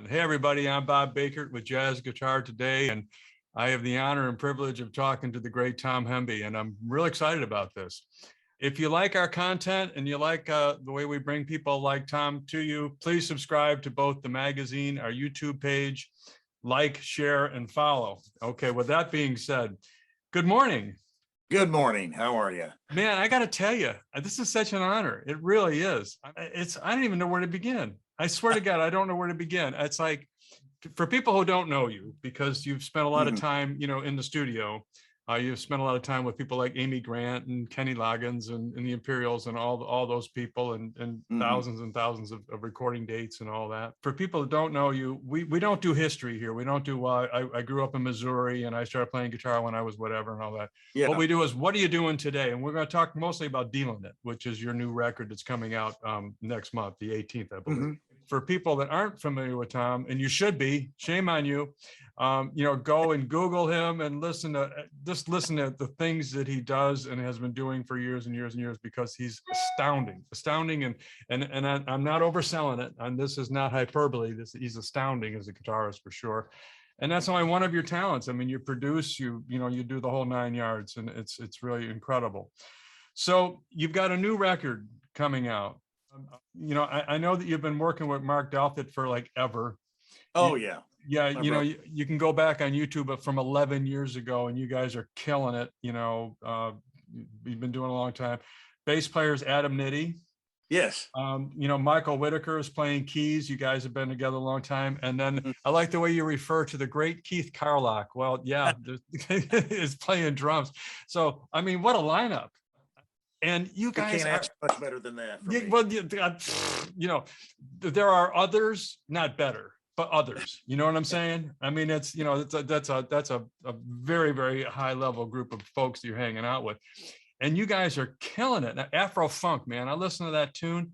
Hey everybody, I'm Bob Bakert with Jazz Guitar today, and I have the honor and privilege of talking to the great Tom Hemby, and I'm really excited about this. If you like our content and you like the way we bring people like Tom to you, please subscribe to both the magazine, our YouTube page, like, share, and follow. Okay, with that being said, good morning. Good morning. How are you? Man, I got to tell you, this is such an honor. It really is. I don't even know where to begin. I swear to God, I don't know where to begin. It's like, for people who don't know you, because you've spent a lot of time, in the studio, you've spent a lot of time with people like Amy Grant and Kenny Loggins and the Imperials and all those people and thousands and thousands of recording dates and all that. For people who don't know you, we don't do history here. We don't do, I grew up in Missouri and I started playing guitar when I was whatever and all that. Yeah. What we do is, what are you doing today? And we're going to talk mostly about Dealin It, which is your new record that's coming out next month, the 18th, I believe. For people that aren't familiar with Tom, and you should be, shame on you, go and Google him and listen to the things that he does and has been doing for years and years and years, because he's astounding. And I'm not overselling it. And this is not hyperbole. He's astounding as a guitarist for sure. And that's only one of your talents. I mean, you produce, you do the whole 9 yards, and it's really incredible. So you've got a new record coming out. I know that you've been working with Mark Dalthit for like ever. Oh, yeah. Yeah, you can go back on YouTube from 11 years ago, and you guys are killing it. You've been doing it a long time. Bass player's Adam Nitti. Yes. Michael Whitaker is playing keys. You guys have been together a long time. And then I like the way you refer to the great Keith Carlock. Well, yeah, is playing drums. So, I mean, what a lineup. And you guys can't ask much better than that. Well, there are others, not better, but others. You know what I'm saying? I mean, that's a very, very high level group of folks that you're hanging out with, and you guys are killing it. Now, Afro funk, man. I listen to that tune,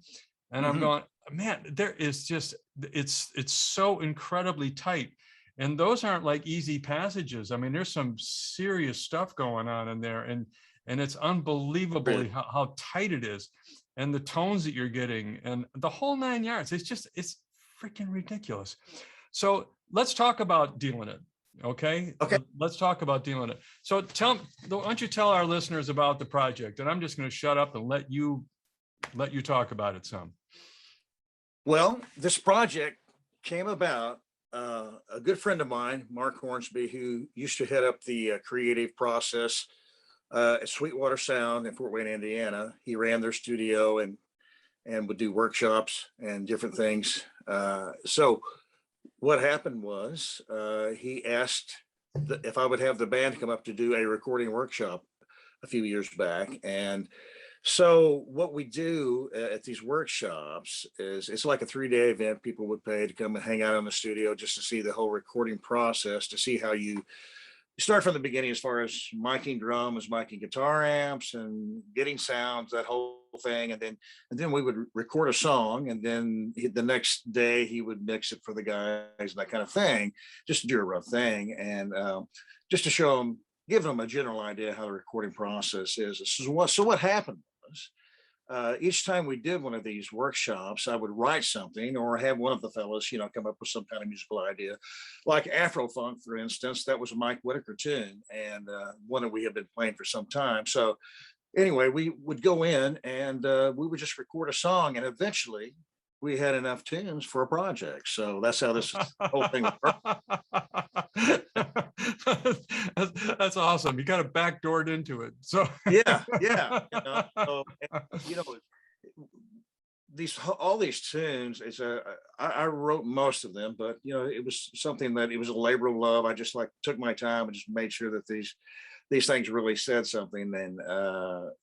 and I'm going, man, there is just it's so incredibly tight. And those aren't like easy passages. I mean, there's some serious stuff going on in there, and it's unbelievably how tight it is, and the tones that you're getting, and the whole 9 yards. It's freaking ridiculous. So let's talk about Dealin It. Okay. Let's talk about Dealin It. So why don't you tell our listeners about the project, and I'm just going to shut up and let you talk about it some. Well, this project came about. A good friend of mine, Mark Hornsby, who used to head up the creative process at Sweetwater Sound in Fort Wayne, Indiana. He ran their studio and would do workshops and different things. So what happened was he asked if I would have the band come up to do a recording workshop a few years back. And so what we do at these workshops is it's like a 3-day event. People would pay to come and hang out in the studio just to see the whole recording process, to see how you start from the beginning as far as miking drums, miking guitar amps, and getting sounds, that whole thing. And then we would record a song, and then the next day he would mix it for the guys and that kind of thing, just to do a rough thing. And just to show them, give them a general idea how the recording process is. So what happened was, each time we did one of these workshops, I would write something or have one of the fellas, come up with some kind of musical idea, like Afro funk, for instance. That was a Mike Whitaker tune, and one that we had been playing for some time. So anyway, we would go in and we would just record a song, and eventually we had enough tunes for a project. So that's how this whole thing worked. That's awesome. You got it backdoored into it. So yeah. All these tunes, I wrote most of them, but it was something that it was a labor of love. I just took my time and just made sure that these things really said something. And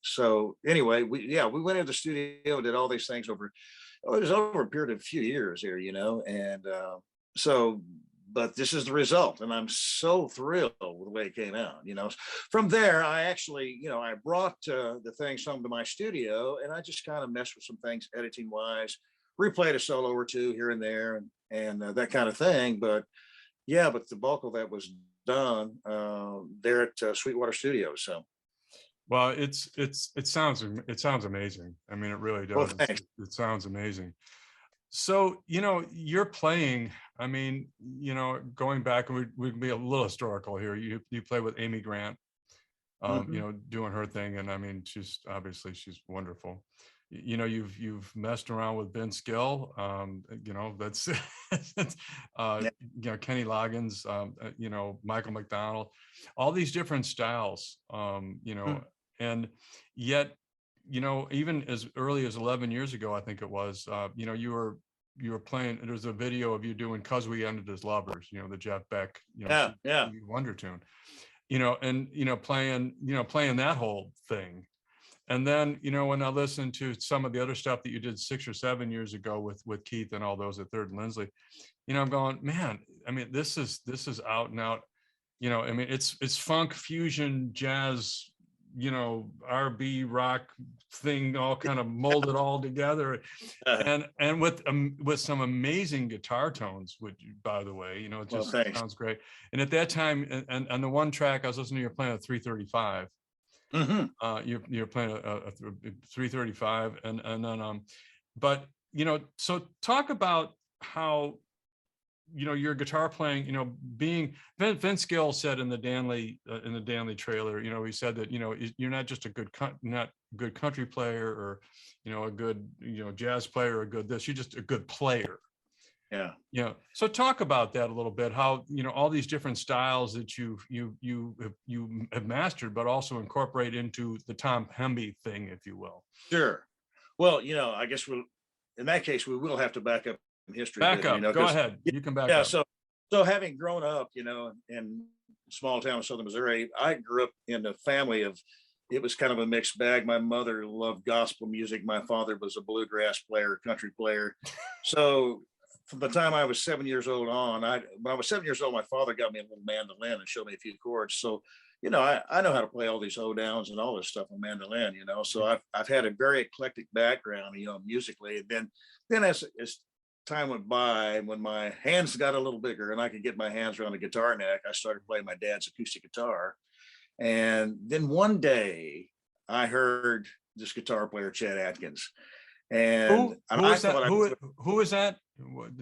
so anyway, we went into the studio, did all these things over. It was over a period of a few years here, and but this is the result, and I'm so thrilled with the way it came out. From there, I actually, I brought the things home to my studio, and I just kind of messed with some things editing wise, replayed a solo or two here and there, and that kind of thing. But the bulk of that was done there at Sweetwater Studios. So. Well, it sounds amazing. I mean, it really does. Well, it sounds amazing. So, you're playing, I mean, going back, and we'd be a little historical here. You play with Amy Grant, Mhm. doing her thing. And I mean, she's wonderful. You've messed around with Vince Gill. That's, uh, Yeah. Kenny Loggins, Michael McDonald, all these different styles, Mm. and yet, even as early as 11 years ago, I think it was, you were playing, there's a video of you doing "'Cause We Ended as Lovers," the Jeff Beck, Yeah, yeah. Stevie Wonder tune, and playing that whole thing. And then, when I listened to some of the other stuff that you did 6 or 7 years ago with Keith and all those at Third and Lindsley, I'm going, man, I mean, this is out and out, I mean, it's funk, fusion, jazz, R&B, rock thing, all kind of molded all together, Uh, and with some amazing guitar tones, which, by the way, it well, just thanks. sounds great. And at that time, and the one track I was listening to, you're playing a 335. Hmm. You're playing a 335, and then but so talk about how your guitar playing, being Vince Gill said in the Danley trailer, he said that you're not just a not good country player, or a good jazz player, or a good this, you're just a good player. Yeah. So talk about that a little bit, how all these different styles that you have mastered, but also incorporate into the Tom Hemby thing, if you will. Sure. Well, I guess in that case, we will have to back up in history a Back bit, up, go because ahead, you can back yeah. up. So having grown up, in small town of Southern Missouri, I grew up in a family of. It was kind of a mixed bag. My mother loved gospel music. My father was a bluegrass player, country player. So from the time I was 7 years old on, when I was 7 years old, my father got me a little mandolin and showed me a few chords. So, I know how to play all these hoe downs and all this stuff on mandolin. So I've had a very eclectic background, musically. And then as time went by, when my hands got a little bigger and I could get my hands around a guitar neck, I started playing my dad's acoustic guitar. And then one day I heard this guitar player, Chet Atkins, and Who I is that? thought I Who is that? What?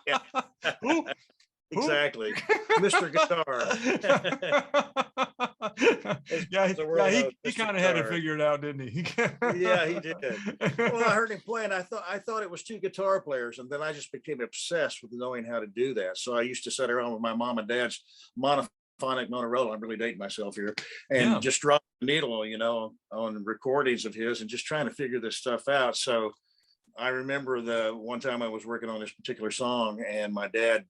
yeah, Who? Who? exactly, Mr. Guitar. Yeah, The yeah, world knows he Mr. kind of had to Guitar. figure it out, didn't he? Yeah, he did. Well, I heard him play, and I thought it was two guitar players, and then I just became obsessed with knowing how to do that. So I used to sit around with my mom and dad's monophonic Motorola. I'm really dating myself here, and Yeah. just drop the needle, on recordings of his, and just trying to figure this stuff out. So I remember the one time I was working on this particular song, and my dad,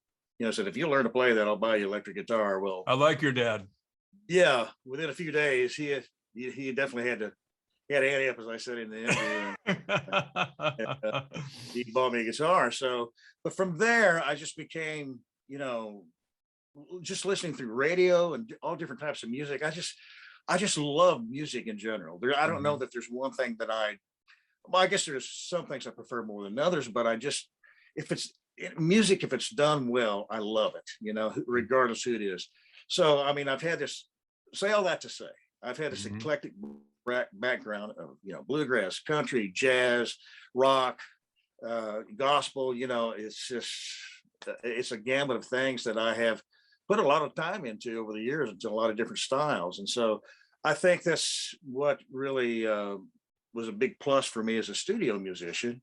said, "If you learn to play that, I'll buy you an electric guitar." Well, I like your dad. yeah, within a few days, he definitely had to ante up, as I said in the interview, and he bought me a guitar. So, but from there, I just became, just listening through radio and all different types of music. I just love music in general. I don't know Mhm. that there's one thing that well, I guess there's some things I prefer more than others, but if it's music, if it's done well, I love it, regardless who it is. So, I mean, say all that to say, I've had this Mhm. eclectic background of, bluegrass, country, jazz, rock, gospel. It's a gamut of things that I have put a lot of time into over the years, into a lot of different styles. And so I think that's what really was a big plus for me as a studio musician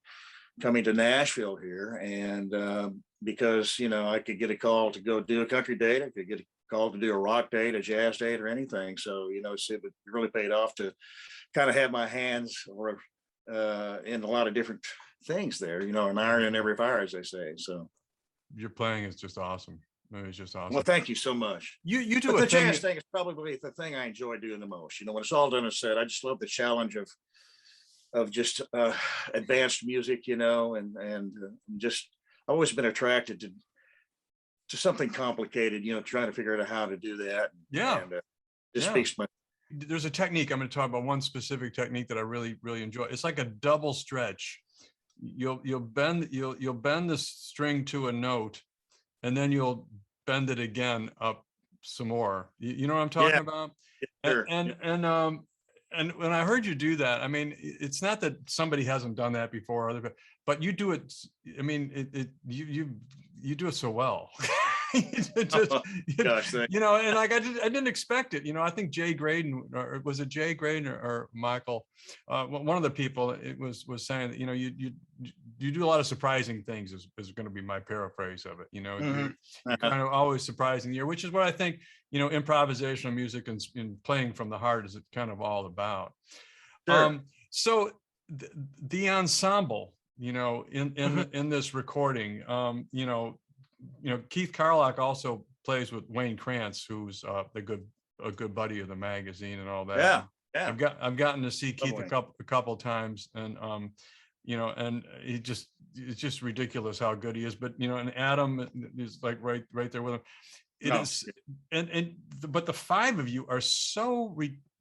coming to Nashville here. And because, I could get a call to go do a country date, I could get a call to do a rock date, a jazz date, or anything. So, it really paid off to kind of have my hands in a lot of different things there, an iron in every fire, as they say. So, Your playing is just awesome. It's just well, awesome. thank you so much. You do But a the thing. jazz thing is probably the thing I enjoy doing the most. When it's all done and said, I just love the challenge of just advanced music, and just I've always been attracted to something complicated, trying to figure out how to do that. Yeah. And it Yeah. speaks to my. There's a technique. I'm going to talk about one specific technique that I really, really enjoy. It's like a double stretch. You'll bend the string to a note, and then you'll bend it again up some more. You know what I'm talking Yeah, about? sure. And and when I heard you do that, I mean, it's not that somebody hasn't done that before, but you do it. I mean, you do it so well. Just, Gosh, you know, and like I didn't expect it. You know, I think Jay Graydon, or was it Jay Graydon or Michael? One of the people it was saying that, you know, you do a lot of surprising things is going to be my paraphrase of it. You know, you're kind of always surprising here, which is what I think, you know, improvisational music and playing from the heart is kind of all about. Sure. So the ensemble, you know, in this recording, you know, Keith Carlock also plays with Wayne Krantz, who's a good buddy of the magazine and all that. Yeah, yeah. I've gotten to see Keith a couple times, and you know, and it's just ridiculous how good he is. But you know, and Adam is like right there with him. It is, but the five of you are so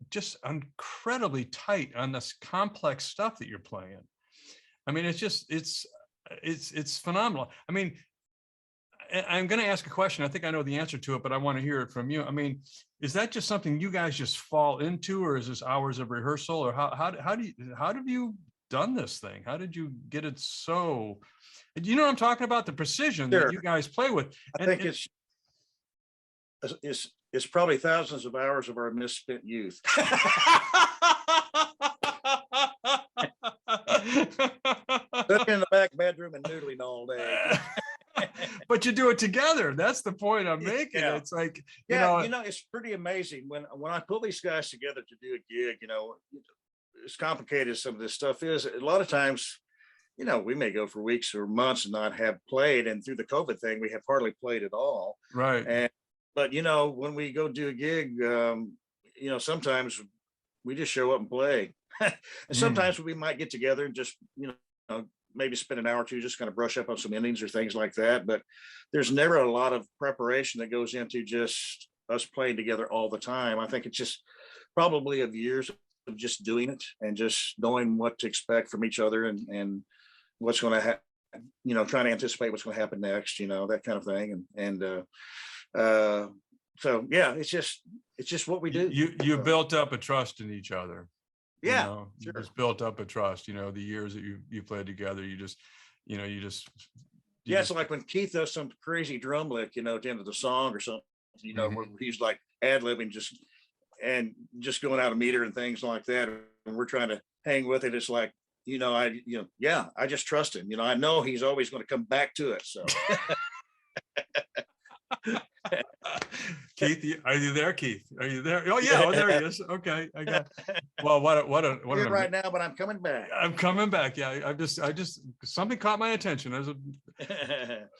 just incredibly tight on this complex stuff that you're playing. I mean, it's phenomenal. I mean, I'm going to ask a question. I think I know the answer to it, but I want to hear it from you. I mean, is that just something you guys just fall into, or is this hours of rehearsal, or how have you done this thing? How did you get it so? You know what I'm talking about? The precision that you guys play with. I think it's probably thousands of hours of our misspent youth. Sitting in the back bedroom and noodling all day. But you do it together. That's the point I'm making. Yeah. It's like, you know, it's pretty amazing when I pull these guys together to do a gig, you know, as complicated as some of this stuff is, a lot of times, you know, we may go for weeks or months and not have played. And through the COVID thing, we have hardly played at all. right. But, you know, when we go do a gig, you know, sometimes we just show up and play. And sometimes we might get together and just, you know, maybe spend an hour or two, just kind of brush up on some endings or things like that. But there's never a lot of preparation that goes into just us playing together all the time. I think it's just probably of years of just doing it and just knowing what to expect from each other and what's going to happen, you know, trying to anticipate what's going to happen next, you know, that kind of thing. So yeah, it's just what we do. You built up a trust in each other. Yeah, you know, sure. you just built up a trust, you know, the years that you played together, It's like when Keith does some crazy drum lick, you know, at the end of the song or something, you know, where he's like ad-libbing just going out a meter and things like that. And we're trying to hang with it. It's like, you know, I just trust him. You know, I know he's always going to come back to it. So Keith, are you there, Keith? Are you there? Oh yeah, there he is. Okay, I got. Well, what right now, but I'm coming back. I'm coming back. Yeah, I just something caught my attention.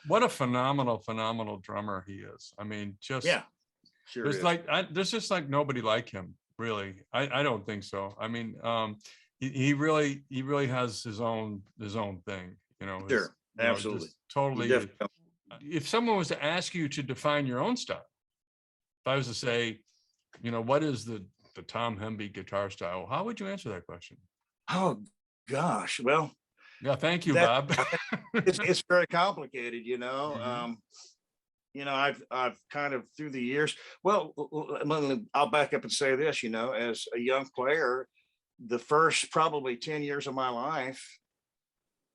What a phenomenal drummer he is. I mean, just sure. There's just like nobody like him, really. I don't think so. I mean, he really has his own thing. You know, sure, absolutely, totally. If someone was to ask you to define your own style, if I was to say, you know, what is the Tom Hemby guitar style, how would you answer that question? Oh gosh, well, yeah, thank you, Bob. it's very complicated, you know. You know, I've kind of through the years. Well, I'll back up and say this. You know, as a young player, the first probably 10 years of my life,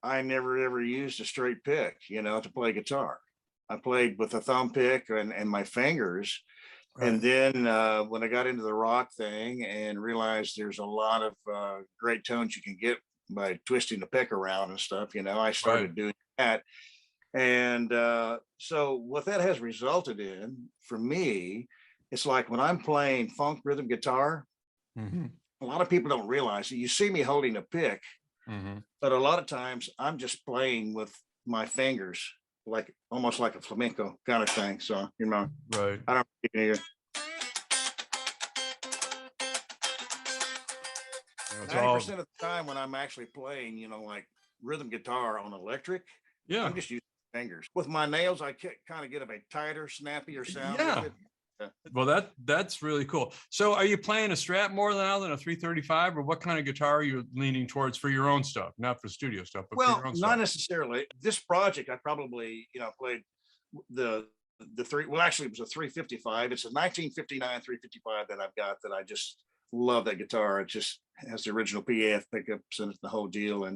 I never ever used a straight pick, you know, to play guitar. I played with a thumb pick and my fingers. Right. And then when I got into the rock thing and realized there's a lot of great tones you can get by twisting the pick around and stuff, you know, I started doing that. And so what that has resulted in for me, it's like when I'm playing funk rhythm guitar, a lot of people don't realize that you see me holding a pick. But a lot of times I'm just playing with my fingers, like almost like a flamenco kind of thing. So, you know, right. I don't hear. 90% of the time when I'm actually playing, you know, like rhythm guitar on electric, I'm just using fingers. With my nails, I kind of get a tighter, snappier sound with it. Well, that's really cool. So are you playing a Strat more now than a 335, or what kind of guitar are you leaning towards for your own stuff, not for studio stuff, but for your own stuff? Not necessarily. This project, I probably, you know, played the three, well, actually it was a 355. It's a 1959 355 that I've got that I just love that guitar. It just has the original PAF pickups and the whole deal.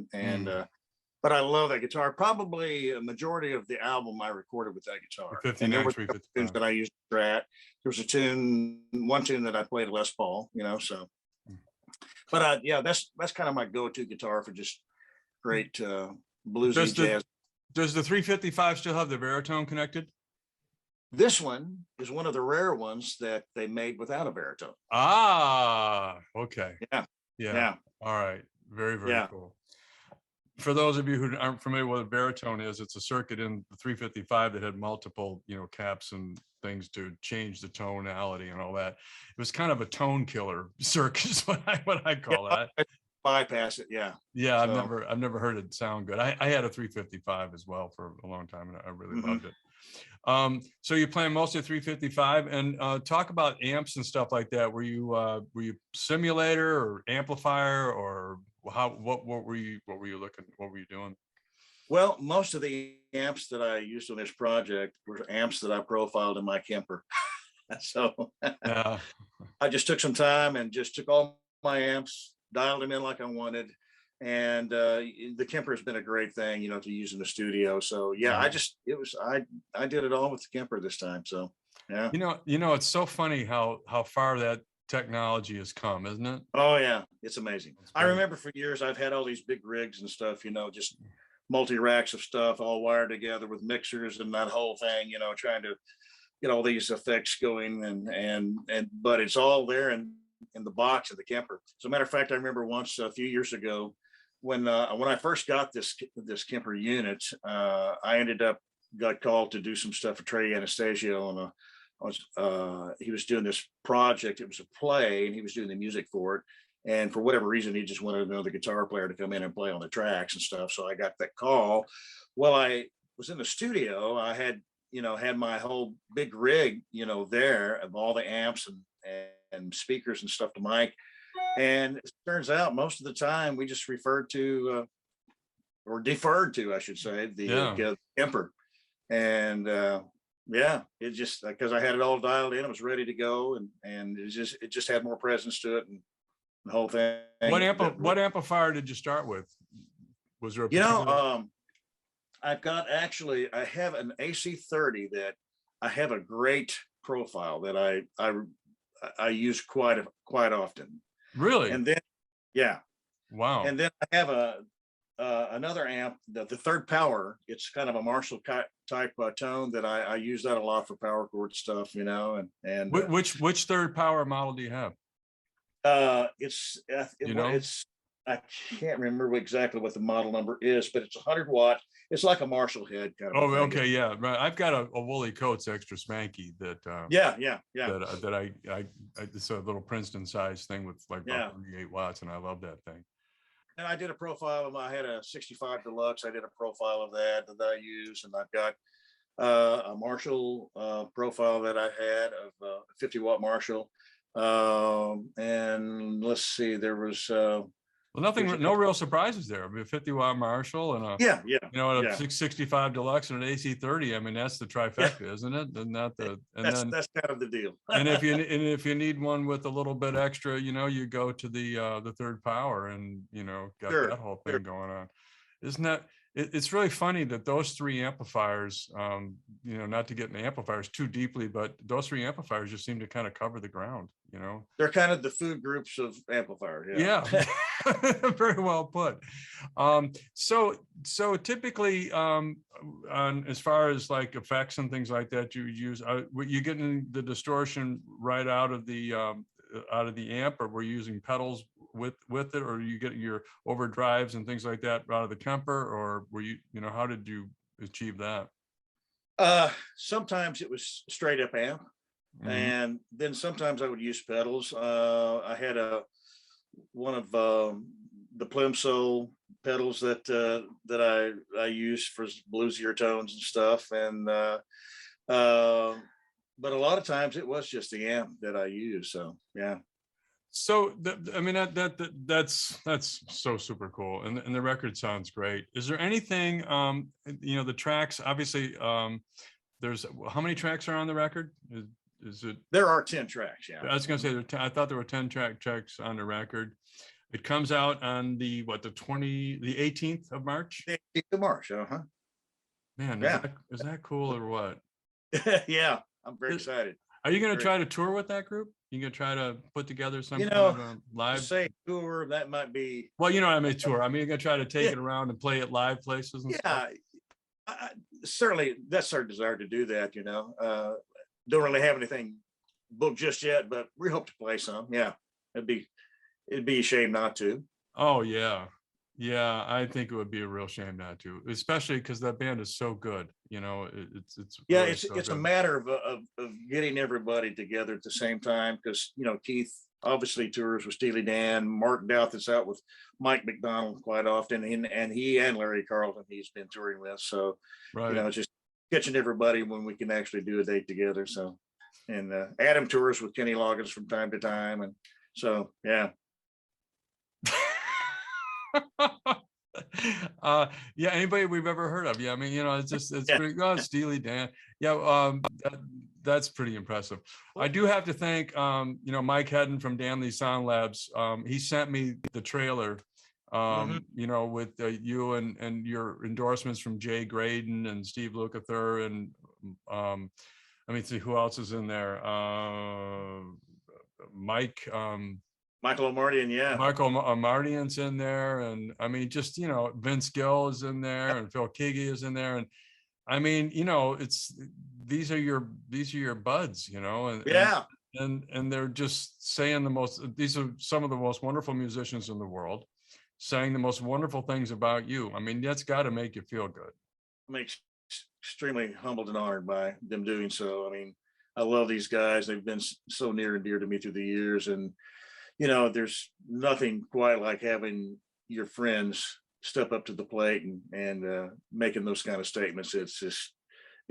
But I love that guitar. Probably a majority of the album I recorded with that guitar. The And there 59 were tunes 355. that I used to Strat. There was one tune that I played a Les Paul, so. But yeah, that's kind of my go-to guitar for just great bluesy jazz. Does the 355 still have the Baritone connected? This one is one of the rare ones that they made without a baritone. Ah, okay. Yeah. All right. Very, very Yeah. cool. For those of you who aren't familiar with what a baritone is, it's a circuit in the 355 that had multiple, caps and things to change the tonality and all that. It was kind of a tone killer circuit, is what I call that. Bypass it, yeah. Yeah, So- I've never heard it sound good. I had a 355 as well for a long time, and I really loved it. So you're playing mostly 355, and talk about amps and stuff like that. Were you simulator or amplifier, or what were you doing? Well, most of the amps that I used on this project were amps that I profiled in my Kemper. So Yeah. I just took some time and just took all my amps, dialed them in like I wanted. And the Kemper has been a great thing, to use in the studio. So yeah, I did it all with the Kemper this time. So yeah. It's so funny how far that technology has come, isn't it? Oh yeah, it's amazing. It's I great. remember for years I've had all these big rigs and stuff, just multi-racks of stuff all wired together with mixers and that whole thing, trying to get all these effects going but it's all there in the box of the Kemper. As a matter of fact, I remember once a few years ago when I first got this Kemper unit, I got called to do some stuff for Trey Anastasio he was doing this project. It was a play, and he was doing the music for it. And for whatever reason, he just wanted another guitar player to come in and play on the tracks and stuff. So I got that call. Well, I was in the studio. I had my whole big rig, there of all the amps and speakers and stuff to mic. And it turns out most of the time we just referred to or deferred to, I should say, the Kemper. And yeah, it just because I had it all dialed in, it was ready to go, and it just had more presence to it and the whole thing. What amplifier did you start with? Was there a I have an AC30 that I have a great profile that I use quite often. Really? And then yeah. Wow. And then I have another amp, the third power. It's kind of a Marshall type tone that I use that a lot for power chord stuff, and which third power model do you have? It's I can't remember exactly what the model number is, but it's 100 watt. It's like a Marshall head kind of. Oh, okay, yeah. Right. I've got a Wooly Coates extra smanky that. Yeah. That I it's a little Princeton size thing with like about 38 watts, and I love that thing. And I did a profile I had a 65 Deluxe. I did a profile of that I use, and I've got a Marshall profile that I had of 50 watt Marshall. And let's see, there was no real surprises there. I mean, 50 watt Marshall and a 665 Deluxe and an AC30. I mean, that's the trifecta, isn't it? And that's kind of the deal. And if you need one with a little bit extra, you go to the third power and got that whole thing going on. Isn't that? It's really funny that those three amplifiers, not to get into amplifiers too deeply, but those three amplifiers just seem to kind of cover the ground, They're kind of the food groups of amplifiers. Yeah. Very well put. So typically, as far as like effects and things like that, you use, you getting the distortion right out of the amp, or were you using pedals with it, or you get your overdrives and things like that out of the Kemper, or were you, how did you achieve that? Sometimes it was straight up amp. Mm-hmm. And then sometimes I would use pedals. I had one of the Plimsoll pedals that I use for bluesier tones and stuff, and but a lot of times it was just the amp that I use. So yeah. So that's so super cool, and the record sounds great. Is there anything the tracks? Obviously, there's how many tracks are on the record? is it? There are 10 tracks. Yeah. I was going to say, I thought there were 10 tracks on the record. It comes out on the 18th of March. The 18th of March. Uh-huh. Man, Yeah. is that cool or what? Yeah, I'm very excited. Are you going to try to tour with that group? You going to try to put together some kind of a live? Say tour, that might be. Well, you know what I mean, tour. I mean, you're going to try to take it around and play at live places and stuff? Certainly that's our desire to do that, you know. Don't really have anything booked just yet, but we hope to play some. Yeah, it'd be a shame not to. Oh yeah. Yeah, I think it would be a real shame not to, especially because that band is so good. You know, it's yeah, really it's a matter of getting everybody together at the same time, because you know Keith obviously tours with Steely Dan, Mark Douth is out with Mike McDonald quite often, and he and Larry Carlton he's been touring with. So right. You know, just catching everybody when we can actually do a date together. So, and Adam tours with Kenny Loggins from time to time, and so yeah. Yeah, anybody we've ever heard of. Yeah, I mean, you know, it's pretty Steely Dan. Yeah, that's pretty impressive. I do have to thank you know, Mike Hedden from Damn These Sound Labs. He sent me the trailer you know, with you and your endorsements from Jay Graydon and Steve Lukather, and let me see who else is in there. Michael Omartian, yeah. Michael Omartian's in there, and I mean, just, you know, Vince Gill is in there, and Phil Keaggy is in there, and I mean, you know, these are your buds, you know, and yeah, and they're just saying these are some of the most wonderful musicians in the world, saying the most wonderful things about you. I mean, that's got to make you feel good. I'm extremely humbled and honored by them doing so. I mean, I love these guys. They've been so near and dear to me through the years, and you know, there's nothing quite like having your friends step up to the plate and making those kind of statements. It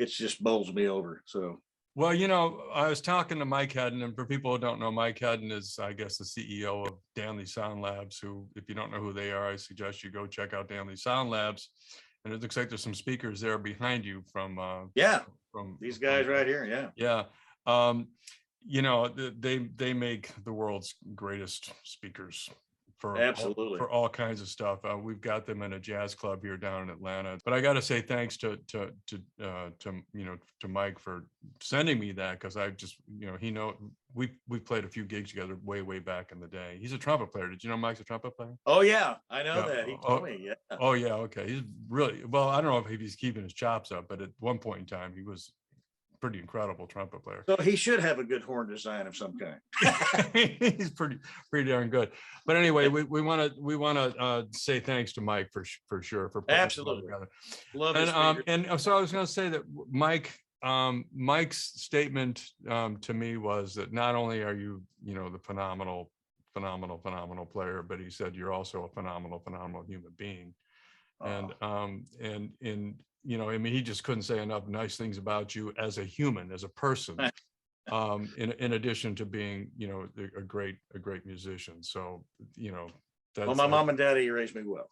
just bowls me over. So, well, you know, I was talking to Mike Hedden, and for people who don't know, Mike Hedden is, I guess, the CEO of Damn These Sound Labs, who, if you don't know who they are, I suggest you go check out Damn These Sound Labs. And it looks like there's some speakers there behind you from these guys right here. Yeah. You know, they make the world's greatest speakers absolutely for all kinds of stuff. We've got them in a jazz club here down in Atlanta. But I got to say thanks to Mike for sending me that, because I just, you know, we played a few gigs together way back in the day. He's a trumpet player. Did you know Mike's a trumpet player? Oh yeah, I know that. He told me. Yeah. Oh yeah. Okay. He's really well. I don't know if he's keeping his chops up, but at one point in time he was pretty incredible trumpet player. So he should have a good horn design of some kind. He's pretty darn good. But anyway, we want to say thanks to Mike for sure for putting absolutely together. Love and so I was going to say that Mike's statement to me was that not only are you the phenomenal player, but he said you're also a phenomenal human being. And you know, I mean, he just couldn't say enough nice things about you as a human, as a person, in addition to being, you know, a great musician. So, you know, that's, well, my mom and daddy raised me well.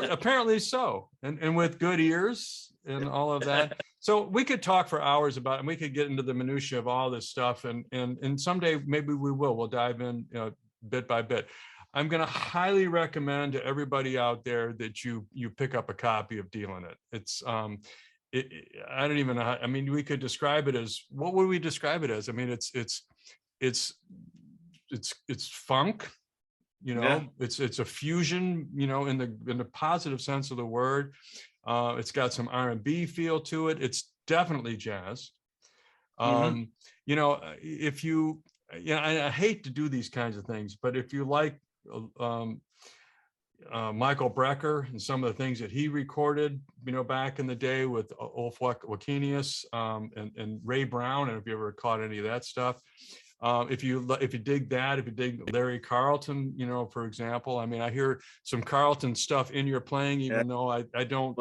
apparently so, and with good ears and all of that. So we could talk for hours about it, and we could get into the minutia of all this stuff, and someday maybe we'll dive in, you know, bit by bit. I'm going to highly recommend to everybody out there that you pick up a copy of Dealin It. It's I don't even know how, I mean, we could describe it as, what would we describe it as? I mean, it's funk, you know, yeah. It's a fusion, you know, in the positive sense of the word. It's got some R&B feel to it. It's definitely jazz. You know, if you, I hate to do these kinds of things, but if you like Michael Brecker and some of the things that he recorded, you know, back in the day with Ulf Wakenius and Ray Brown, and if you ever caught any of that stuff, if you dig that, if you dig Larry Carlton, you know, for example, I mean, I hear some Carlton stuff in your playing, even though I don't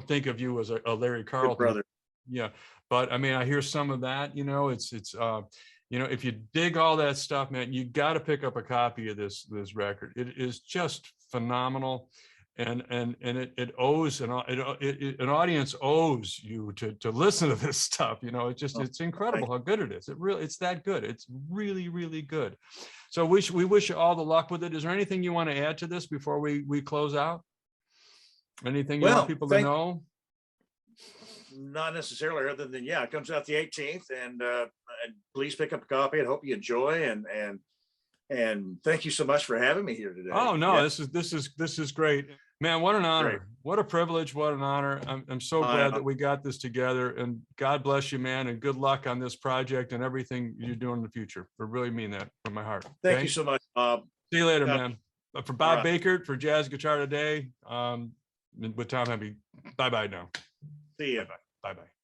think of you as a Larry Carlton brother. Yeah, but I mean, I hear some of that, you know, it's you know, if you dig all that stuff, man, you got to pick up a copy of this record. It is just phenomenal. it owes an audience owes you to listen to this stuff. You know, it's incredible how good it is. It's that good. It's really, really good. So we wish you all the luck with it. Is there anything you want to add to this before we close out? Anything you want people to know? Not necessarily, other than, yeah, it comes out the 18th, and please pick up a copy. I hope you enjoy, and thank you so much for having me here today. Oh no, Yeah. this is great, man. What an honor. Great. What a privilege. What an honor. I'm so glad that we got this together, and God bless you, man, and good luck on this project and everything you're doing in the future. I really mean that from my heart. Thank you so much, Bob. See you later, man. For Bob right. Bakert, for Jazz Guitar Today, with Tom Hemby. Bye-bye now. See you. Bye-bye.